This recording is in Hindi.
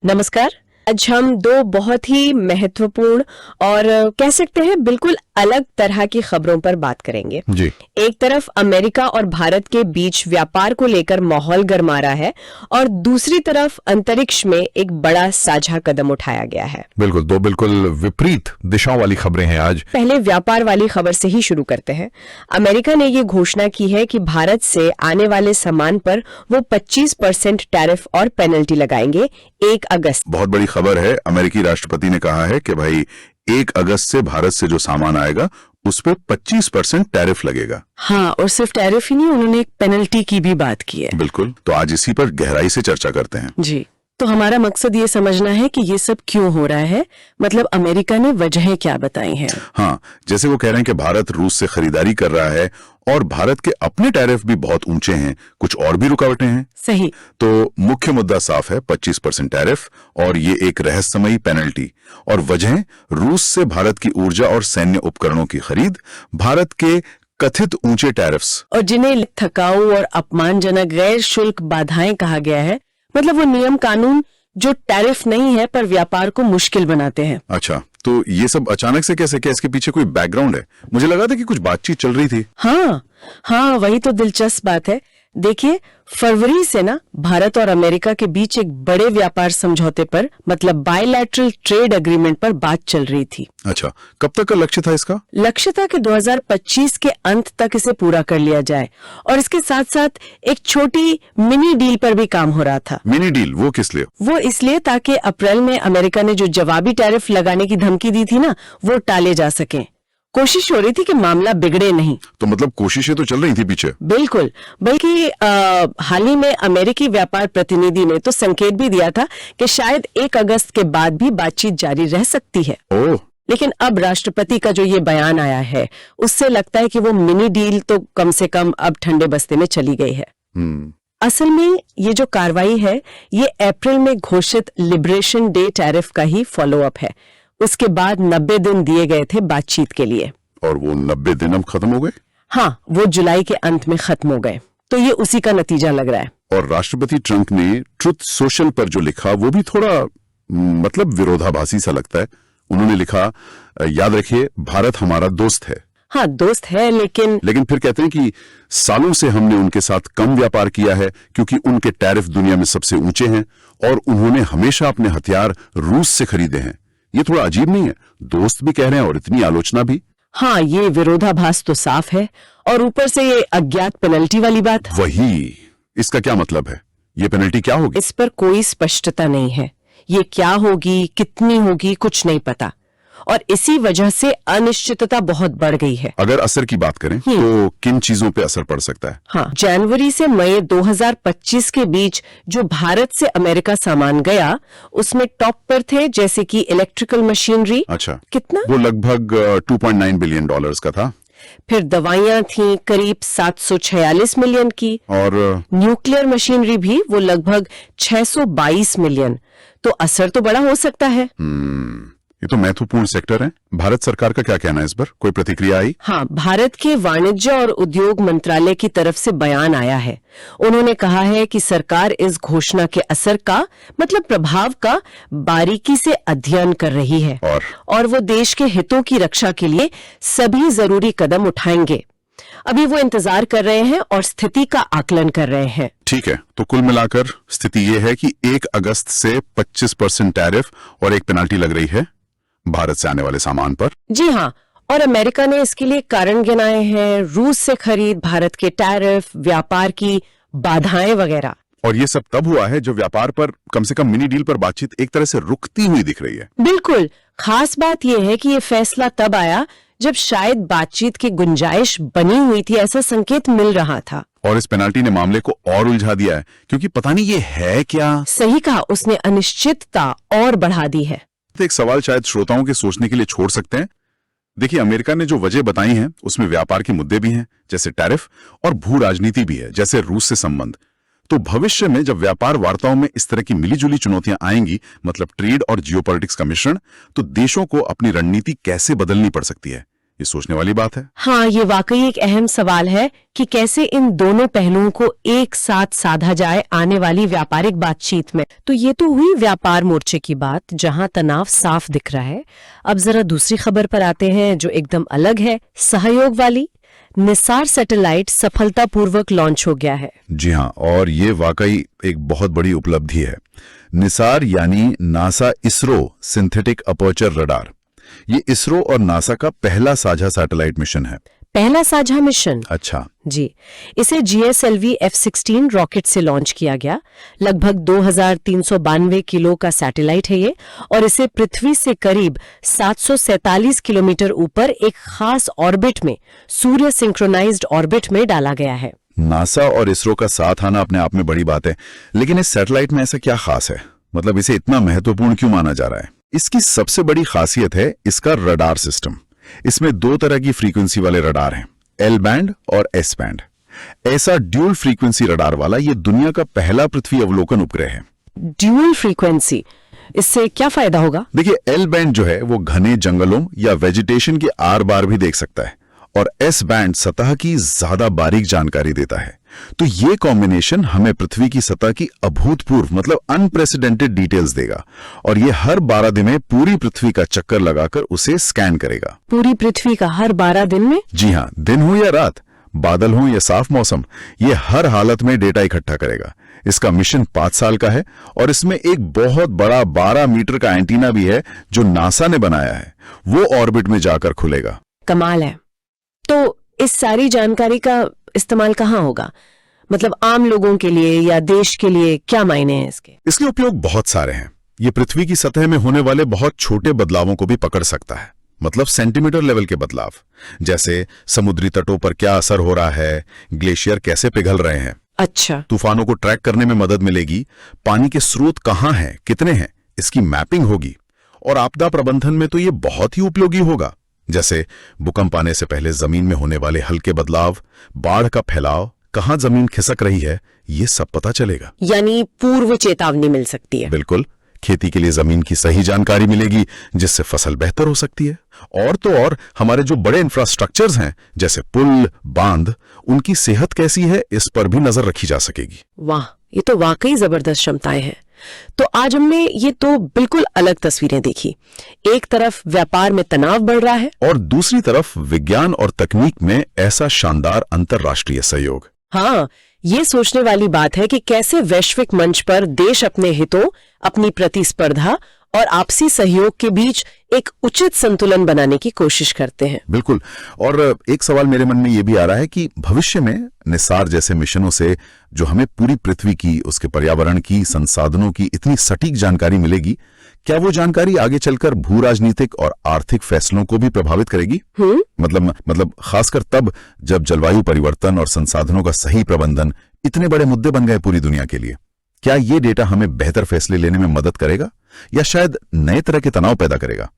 नमस्कार। आज हम दो बहुत ही महत्वपूर्ण और कह सकते हैं बिल्कुल अलग तरह की खबरों पर बात करेंगे जी। एक तरफ अमेरिका और भारत के बीच व्यापार को लेकर माहौल गर्मा रहा है और दूसरी तरफ अंतरिक्ष में एक बड़ा साझा कदम उठाया गया है। बिल्कुल, दो बिल्कुल विपरीत दिशाओं वाली खबरें हैं आज। पहले व्यापार वाली खबर से ही शुरू करते हैं। अमेरिका ने ये घोषणा की है कि भारत से आने वाले सामान पर वो 25% टैरिफ और पेनल्टी लगाएंगे 1 अगस्त। बहुत बड़ी खबर है। अमेरिकी राष्ट्रपति ने कहा है कि भाई 1 अगस्त से भारत से जो सामान आएगा उस पर 25% टैरिफ लगेगा। हाँ, और सिर्फ टैरिफ ही नहीं, उन्होंने एक पेनल्टी की भी बात की है। बिल्कुल, तो आज इसी पर गहराई से चर्चा करते हैं। जी, तो हमारा मकसद ये समझना है कि ये सब क्यों हो रहा है, मतलब अमेरिका ने वजहें क्या बताई हैं। हाँ, जैसे वो कह रहे हैं कि भारत रूस से खरीदारी कर रहा है और भारत के अपने टैरिफ भी बहुत ऊंचे हैं, कुछ और भी रुकावटें हैं। सही। तो मुख्य मुद्दा साफ है, 25% टैरिफ और ये एक रहस्यमयी पेनल्टी। और वजह रूस से भारत की ऊर्जा और सैन्य उपकरणों की खरीद, भारत के कथित ऊंचे टैरिफ्स और जिन्हें थकाऊ और अपमानजनक गैर शुल्क बाधाएं कहा गया है, मतलब वो नियम कानून जो टैरिफ नहीं है पर व्यापार को मुश्किल बनाते हैं। अच्छा, तो ये सब अचानक से कैसे? क्या इसके पीछे कोई बैकग्राउंड है? मुझे लगा था कि कुछ बातचीत चल रही थी। हाँ, वही तो दिलचस्प बात है। देखिए, फरवरी से ना भारत और अमेरिका के बीच एक बड़े व्यापार समझौते पर, मतलब बायलैटरल ट्रेड एग्रीमेंट पर बात चल रही थी। अच्छा, कब तक का लक्ष्य था इसका? लक्ष्य था कि 2025 के अंत तक इसे पूरा कर लिया जाए और इसके साथ साथ एक छोटी मिनी डील पर भी काम हो रहा था। मिनी डील वो किस लिए? वो इसलिए ताकि अप्रैल में अमेरिका ने जो जवाबी टैरिफ लगाने की धमकी दी थी ना, वो टाले जा सके। कोशिश हो रही थी कि मामला बिगड़े नहीं। तो मतलब कोशिशें तो चल रही थी पीछे। बिल्कुल, बल्कि हाल ही में अमेरिकी व्यापार प्रतिनिधि ने तो संकेत भी दिया था कि शायद 1 अगस्त के बाद भी बातचीत जारी रह सकती है। ओह, लेकिन अब राष्ट्रपति का जो ये बयान आया है, उससे लगता है कि वो मिनी डील तो कम से कम अब ठंडे बस्ते में चली गई है। असल में ये जो कार्रवाई है, ये अप्रैल में घोषित लिबरेशन डे टैरिफ का ही फॉलो अप है। उसके बाद 90 दिन दिए गए थे बातचीत के लिए। और वो 90 दिन अब खत्म हो गए? हाँ, वो जुलाई के अंत में खत्म हो गए, तो ये उसी का नतीजा लग रहा है। और राष्ट्रपति ट्रंप ने ट्रुथ सोशल पर जो लिखा वो भी थोड़ा मतलब विरोधाभासी सा लगता है। उन्होंने लिखा, याद रखिए भारत हमारा दोस्त है। हाँ, दोस्त है, लेकिन फिर कहते हैं कि सालों से हमने उनके साथ कम व्यापार किया है क्योंकि उनके टैरिफ दुनिया में सबसे ऊंचे हैं और उन्होंने हमेशा अपने हथियार रूस से खरीदे हैं। ये थोड़ा अजीब नहीं है? दोस्त भी कह रहे हैं और इतनी आलोचना भी। हाँ, ये विरोधाभास तो साफ है, और ऊपर से ये अज्ञात पेनल्टी वाली बात। वही, इसका क्या मतलब है? ये पेनल्टी क्या होगी? इस पर कोई स्पष्टता नहीं है। ये क्या होगी, कितनी होगी, कुछ नहीं पता, और इसी वजह से अनिश्चितता बहुत बढ़ गई है। अगर असर की बात करें तो किन चीजों पे असर पड़ सकता है? हाँ, जनवरी से मई 2025 के बीच जो भारत से अमेरिका सामान गया, उसमें टॉप पर थे जैसे कि इलेक्ट्रिकल मशीनरी। अच्छा, कितना? वो लगभग $2.9 बिलियन का था। फिर दवाइयां थी करीब 746 मिलियन की, और न्यूक्लियर मशीनरी भी वो लगभग 622 मिलियन। तो असर तो बड़ा हो सकता है। ये तो महत्वपूर्ण सेक्टर है। भारत सरकार का क्या कहना है इस पर? कोई प्रतिक्रिया आई? हाँ, भारत के वाणिज्य और उद्योग मंत्रालय की तरफ से बयान आया है। उन्होंने कहा है कि सरकार इस घोषणा के असर का, मतलब प्रभाव का, बारीकी से अध्ययन कर रही है और वो देश के हितों की रक्षा के लिए सभी जरूरी कदम उठाएंगे। अभी वो इंतजार कर रहे हैं और स्थिति का आकलन कर रहे हैं। ठीक है, तो कुल मिलाकर स्थिति ये है कि 1 अगस्त से 25% टैरिफ और एक पेनल्टी लग रही है भारत से आने वाले सामान पर। जी हाँ, और अमेरिका ने इसके लिए कारण गिनाए हैं, रूस से खरीद, भारत के टैरिफ, व्यापार की बाधाएं वगैरह। और ये सब तब हुआ है जो व्यापार पर, कम से कम मिनी डील पर बातचीत एक तरह से रुकती हुई दिख रही है। बिल्कुल, खास बात यह है कि ये फैसला तब आया जब शायद बातचीत की गुंजाइश बनी हुई थी, ऐसा संकेत मिल रहा था। और इस पेनल्टी ने मामले को और उलझा दिया है, क्योंकि पता नहीं ये है क्या। सही कहा, उसने अनिश्चितता और बढ़ा दी है। एक सवाल शायद श्रोताओं के सोचने के लिए छोड़ सकते हैं। देखिए, अमेरिका ने जो वजह बताई हैं उसमें व्यापार के मुद्दे भी हैं जैसे टैरिफ, और भू राजनीति भी है जैसे रूस से संबंध। तो भविष्य में जब व्यापार वार्ताओं में इस तरह की मिलीजुली चुनौतियां आएंगी, मतलब ट्रेड और जियोपॉलिटिक्स का मिश्रण, तो देशों को अपनी रणनीति कैसे बदलनी पड़ सकती है, ये सोचने वाली बात है। हाँ, ये वाकई एक अहम सवाल है कि कैसे इन दोनों पहलुओं को एक साथ साधा जाए आने वाली व्यापारिक बातचीत में। तो ये तो हुई व्यापार मोर्चे की बात, जहां तनाव साफ दिख रहा है। अब जरा दूसरी खबर पर आते हैं जो एकदम अलग है, सहयोग वाली। निसार सैटेलाइट सफलतापूर्वक लॉन्च हो गया है। जी हाँ, और ये वाकई एक बहुत बड़ी उपलब्धि है। निसार यानी NASA ISRO synthetic aperture radar, ये इसरो और नासा का पहला साझा सैटेलाइट मिशन है। पहला साझा मिशन? अच्छा जी, इसे GSLV F-16 रॉकेट से लॉन्च किया गया। लगभग 2392 किलो का सैटेलाइट है ये, और इसे पृथ्वी से करीब 747 किलोमीटर ऊपर एक खास ऑर्बिट में, सूर्य सिंक्रोनाइज्ड ऑर्बिट में डाला गया है। नासा और इसरो का साथ आना अपने आप में बड़ी बात है, लेकिन इस सैटेलाइट में ऐसा क्या खास है? मतलब इसे इतना महत्वपूर्ण क्यों माना जा रहा है? इसकी सबसे बड़ी खासियत है इसका रडार सिस्टम। इसमें दो तरह की फ्रीक्वेंसी वाले रडार हैं, L बैंड और S बैंड। ऐसा ड्यूल फ्रीक्वेंसी रडार वाला ये दुनिया का पहला पृथ्वी अवलोकन उपग्रह है। ड्यूल फ्रीक्वेंसी, इससे क्या फायदा होगा? देखिए, L बैंड जो है वो घने जंगलों या वेजिटेशन के आर पार भी देख सकता है, और S बैंड सतह की ज्यादा बारीक जानकारी देता है। तो ये कॉम्बिनेशन हमें पृथ्वी की सतह की अभूतपूर्व मतलब अनप्रेसिडेंटेड डिटेल्स देगा, और ये हर 12 दिन में पूरी पृथ्वी का चक्कर लगाकर उसे स्कैन करेगा। पूरी पृथ्वी का हर 12 दिन में? जी हाँ, दिन हो या रात, बादल हो या साफ मौसम, ये हर हालत में डेटा इकट्ठा करेगा। इसका मिशन 5 साल का है, और इसमें एक बहुत बड़ा 12 मीटर का एंटीना भी है जो नासा ने बनाया है। वो ऑर्बिट में जाकर खुलेगा। कमाल है। तो इस सारी जानकारी का इस्तेमाल कहाँ होगा? मतलब आम लोगों के लिए या देश के लिए क्या मायने हैं इसके? इसके उपयोग बहुत सारे हैं। ये पृथ्वी की सतह में होने वाले बहुत छोटे बदलावों को भी पकड़ सकता है, मतलब सेंटीमीटर लेवल के बदलाव, जैसे समुद्री तटों पर क्या असर हो रहा है, ग्लेशियर कैसे पिघल रहे हैं। अच्छा, तूफानों को ट्रैक करने में मदद मिलेगी, पानी के स्रोत कहाँ हैं, कितने हैं, इसकी मैपिंग होगी। और आपदा प्रबंधन में तो ये बहुत ही उपयोगी होगा, जैसे भूकंप आने से पहले जमीन में होने वाले हल्के बदलाव, बाढ़ का फैलाव, कहां जमीन खिसक रही है, ये सब पता चलेगा। यानी पूर्व चेतावनी मिल सकती है। बिल्कुल, खेती के लिए जमीन की सही जानकारी मिलेगी, जिससे फसल बेहतर हो सकती है। और तो और हमारे जो बड़े इंफ्रास्ट्रक्चर्स हैं, जैसे पुल, बांध, उनकी सेहत कैसी है, इस पर भी नजर रखी जा सकेगी। वाह, ये तो वाकई जबरदस्त क्षमताएं हैं। तो आज हमने ये तो बिल्कुल अलग तस्वीरें देखी। एक तरफ व्यापार में तनाव बढ़ रहा है, और दूसरी तरफ विज्ञान और तकनीक में ऐसा शानदार अंतर्राष्ट्रीय सहयोग। हाँ, ये सोचने वाली बात है कि कैसे वैश्विक मंच पर देश अपने हितों, अपनी प्रतिस्पर्धा और आपसी सहयोग के बीच एक उचित संतुलन बनाने की कोशिश करते हैं। बिल्कुल, और एक सवाल मेरे मन में यह भी आ रहा है कि भविष्य में निसार जैसे मिशनों से जो हमें पूरी पृथ्वी की, उसके पर्यावरण की, संसाधनों की इतनी सटीक जानकारी मिलेगी, क्या वो जानकारी आगे चलकर भू राजनीतिक और आर्थिक फैसलों को भी प्रभावित करेगी? मतलब खासकर तब जब जलवायु परिवर्तन और संसाधनों का सही प्रबंधन इतने बड़े मुद्दे बन गए पूरी दुनिया के लिए। क्या ये डेटा हमें बेहतर फैसले लेने में मदद करेगा, या शायद नए तरह के तनाव पैदा करेगा?